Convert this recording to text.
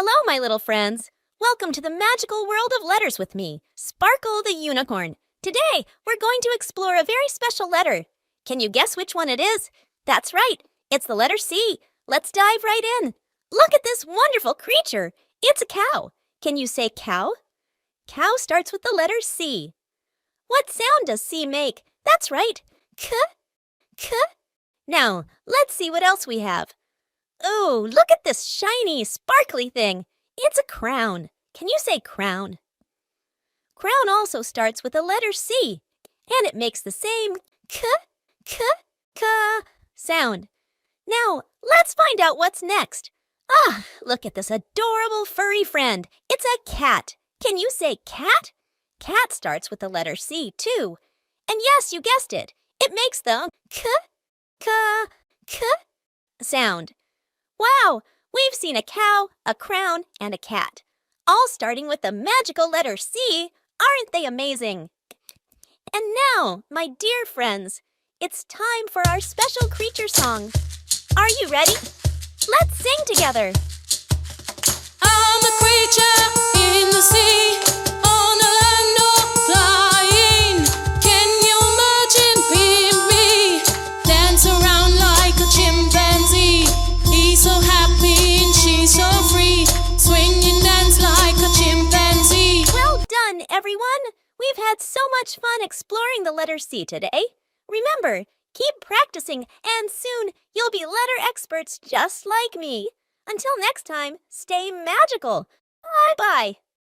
Hello, my little friends. Welcome to the magical world of letters with me, Sparkle the Unicorn. Today, we're going to explore a very special letter. Can you guess which one it is? That's right, it's the letter C. Let's dive right in. Look at this wonderful creature. It's a cow. Can you say cow? Cow starts with the letter C. What sound does C make? That's right, k, k. Now, let's see what else we have. Oh, look at this shiny, sparkly thing. It's a crown. Can you say crown? Crown also starts with the letter C, and it makes the same k, k, k sound. Now, let's find out what's next. Ah, look at this adorable furry friend. It's a cat. Can you say cat? Cat starts with the letter C, too. And yes, you guessed it. It makes the k, k, k sound. Wow, we've seen a cow, a crown, and a cat, all starting with the magical letter C. Aren't they amazing? And now, my dear friends, it's time for our special creature song. Are you ready? Let's sing together. I'm a creature in the sea, on a land of flying. Can you imagine being me? Dance around like a chimpanzee. He's so happy and she's so free. Swing and dance like a chimpanzee. Well done, everyone. We've had so much fun exploring the letter C today. Remember, keep practicing, and soon you'll be letter experts just like me. Until next time, stay magical. Bye-bye.